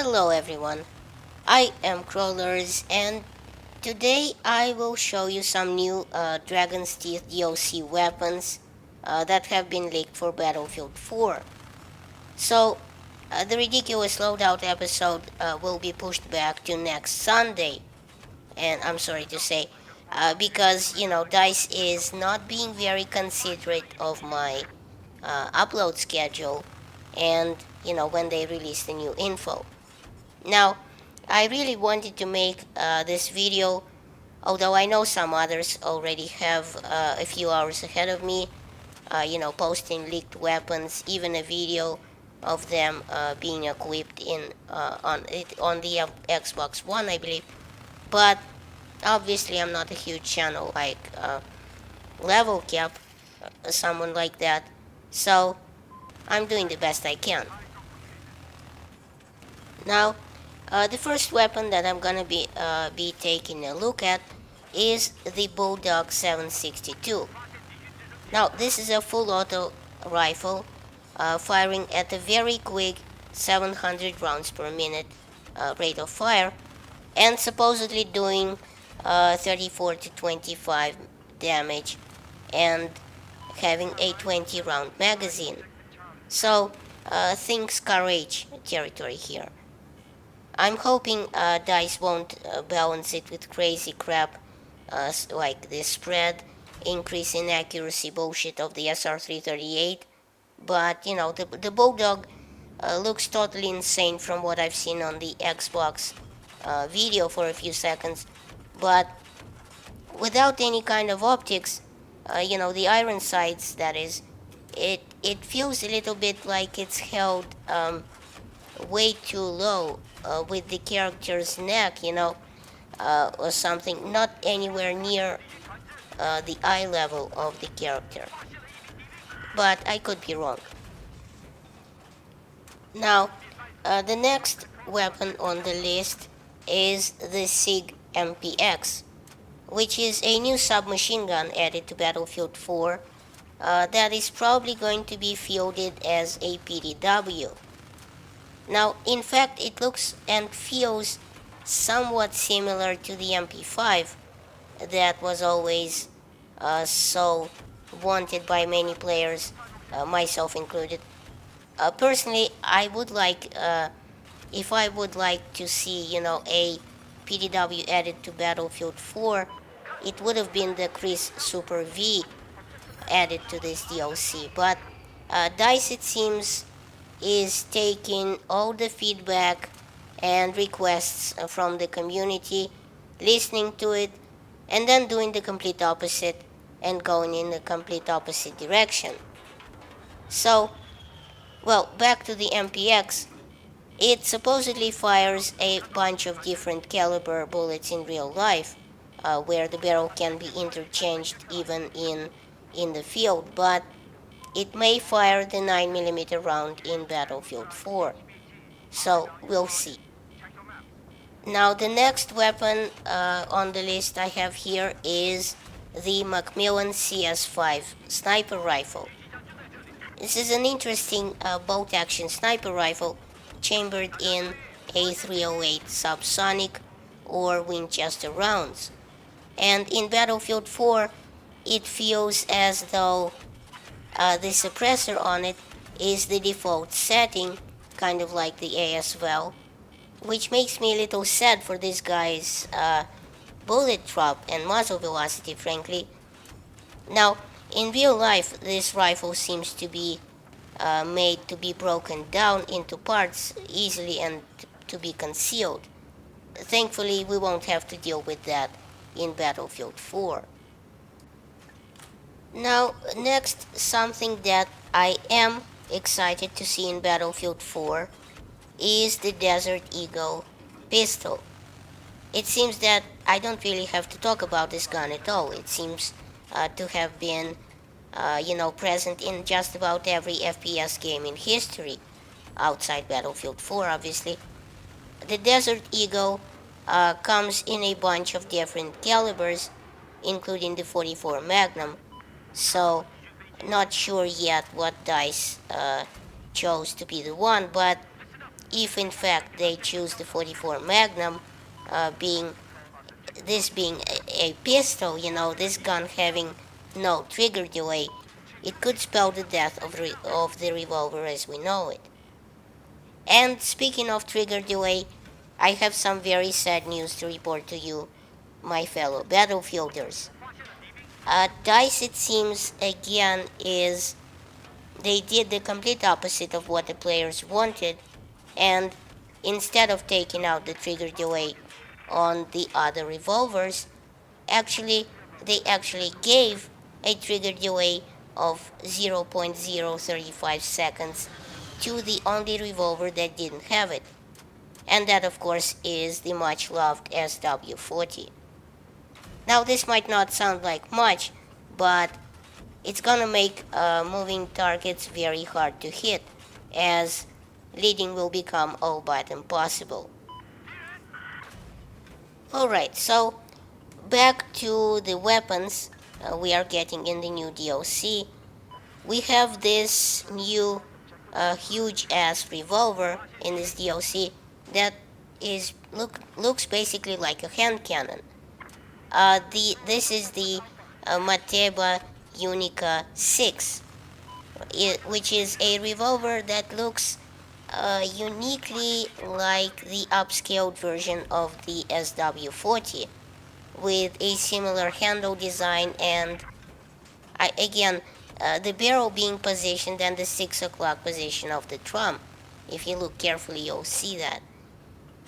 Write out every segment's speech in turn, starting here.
Hello everyone, I am Crawlers and today I will show you some new Dragon's Teeth DLC weapons that have been leaked for Battlefield 4. So, the ridiculous loadout episode will be pushed back to next Sunday, and I'm sorry to say, because DICE is not being very considerate of my upload schedule and when they release the new info. Now, I really wanted to make this video, although I know some others already have a few hours ahead of me, posting leaked weapons, even a video of them being equipped on the Xbox One, I believe. But obviously, I'm not a huge channel like Level Cap, someone like that. So I'm doing the best I can. Now, the first weapon that I'm gonna be taking a look at is the Bulldog 762. Now, this is a full auto rifle firing at a very quick 700 rounds per minute rate of fire and supposedly doing 34 to 25 damage and having a 20 round magazine. So, think Scar-Age territory here. I'm hoping DICE won't balance it with crazy crap like the spread, increase in accuracy bullshit of the SR338. But the Bulldog looks totally insane from what I've seen on the Xbox video for a few seconds. But without any kind of optics, the iron sights, that is, it feels a little bit like it's held way too low with the character's neck, or something, not anywhere near the eye level of the character. But I could be wrong. Now, the next weapon on the list is the SIG MPX, which is a new submachine gun added to Battlefield 4 that is probably going to be fielded as a PDW. Now, in fact, it looks and feels somewhat similar to the MP5 that was always so wanted by many players, myself included. Personally, I would like, if I would like to see, a PDW added to Battlefield 4, it would have been the Chris Super V added to this DLC. But DICE, it seems, is taking all the feedback and requests from the community, listening to it, and then doing the complete opposite and going in the complete opposite direction. So, well, back to the MPX. It supposedly fires a bunch of different caliber bullets in real life, where the barrel can be interchanged even in the field, but it may fire the 9mm round in Battlefield 4. So, we'll see. Now, the next weapon on the list I have here is the Macmillan CS5 sniper rifle. This is an interesting bolt-action sniper rifle chambered in a 308 subsonic or Winchester rounds. And in Battlefield 4, it feels as though the suppressor on it is the default setting, kind of like the AS-Vel, which makes me a little sad for this guy's bullet drop and muzzle velocity, frankly. Now, in real life, this rifle seems to be made to be broken down into parts easily and to be concealed. Thankfully, we won't have to deal with that in Battlefield 4. Now, next, something that I am excited to see in Battlefield 4 is the Desert Eagle pistol. It seems that I don't really have to talk about this gun at all. It seems to have been, present in just about every FPS game in history, outside Battlefield 4, obviously. The Desert Eagle comes in a bunch of different calibers, including the 44 Magnum. So, not sure yet what DICE chose to be the one, but if in fact they choose the 44 Magnum, being this being a pistol, this gun having no trigger delay, it could spell the death of the revolver as we know it. And speaking of trigger delay, I have some very sad news to report to you, my fellow battlefielders. DICE, it seems, again, is they did the complete opposite of what the players wanted, and instead of taking out the trigger delay on the other revolvers, actually they actually gave a trigger delay of 0.035 seconds to the only revolver that didn't have it. And that, of course, is the much loved S.w.o.r.d.s. Now, this might not sound like much, but it's gonna make moving targets very hard to hit, as leading will become all but impossible. Alright, so back to the weapons we are getting in the new DLC. We have this new huge ass revolver in this DLC that looks basically like a hand cannon. This is the Mateba Unica 6, which is a revolver that looks uniquely like the upscaled version of the S.w.o.r.d.s, with a similar handle design and again the barrel being positioned in the 6 o'clock position of the drum. If you look carefully, you'll see that.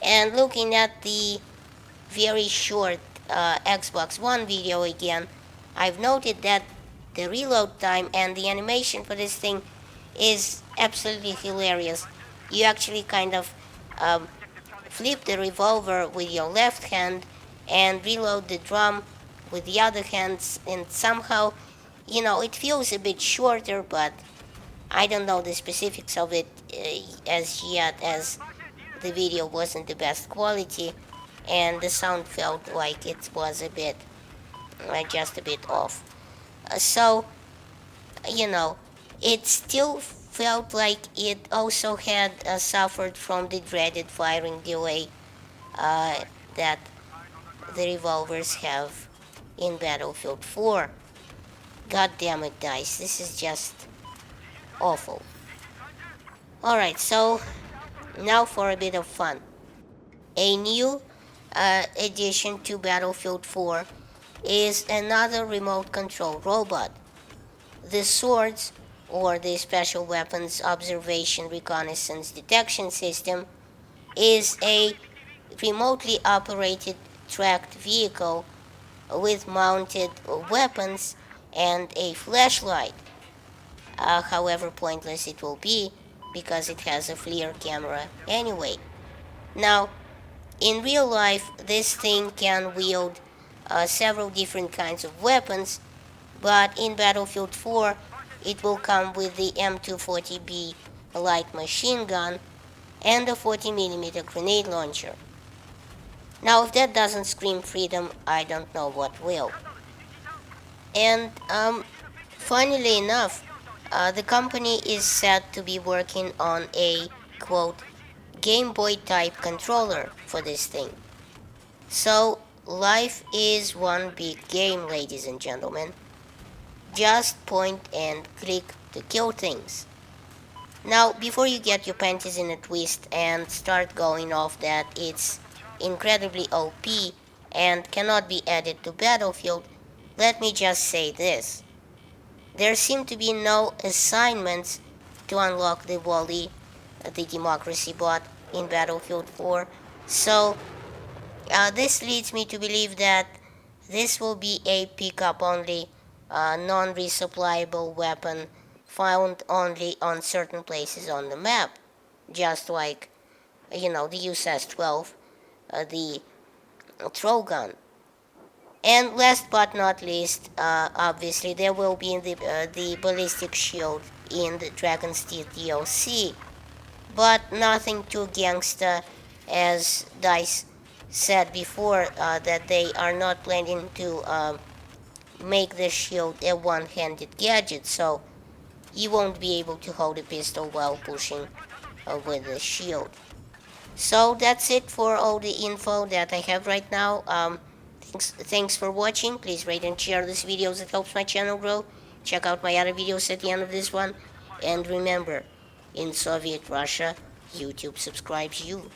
And looking at the very short Xbox One video again, I've noted that the reload time and the animation for this thing is absolutely hilarious. You actually kind of um, flip the revolver with your left hand and reload the drum with the other hand, and somehow, it feels a bit shorter, but I don't know the specifics of it as yet, as the video wasn't the best quality and the sound felt like it was just a bit off. So, you know, it still felt like it also had suffered from the dreaded firing delay that the revolvers have in Battlefield 4. God damn it, DICE, this is just awful. Alright, so now for a bit of fun. A new addition to Battlefield 4 is another remote control robot. The S.w.o.r.d.s, or the Special Weapons Observation Reconnaissance Detection System, is a remotely operated tracked vehicle with mounted weapons and a flashlight. However pointless it will be because it has a FLIR camera anyway. Now, in real life, this thing can wield several different kinds of weapons, but in Battlefield 4, it will come with the M240B light machine gun and a 40mm grenade launcher. Now, if that doesn't scream freedom, I don't know what will. And funnily enough, the company is said to be working on a, quote, Game Boy type controller for this thing. So, life is one big game, ladies and gentlemen. Just point and click to kill things. Now, before you get your panties in a twist and start going off that it's incredibly OP and cannot be added to Battlefield, let me just say this. There seem to be no assignments to unlock the Wally, the democracy bot, in Battlefield 4, so this leads me to believe that this will be a pick-up-only, non-resupplyable weapon found only on certain places on the map, just like, the S.w.o.r.d.s, the throw gun. And last but not least, obviously, there will be the ballistic shield in the Dragon's Teeth DLC, but nothing too gangsta, as DICE said before that they are not planning to make the shield a one-handed gadget, so you won't be able to hold a pistol while pushing with the shield. So that's it for all the info that I have right now. Thanks for watching. Please rate and share these videos. It helps my channel grow. Check out my other videos at the end of this one. And remember, in Soviet Russia, YouTube subscribes you.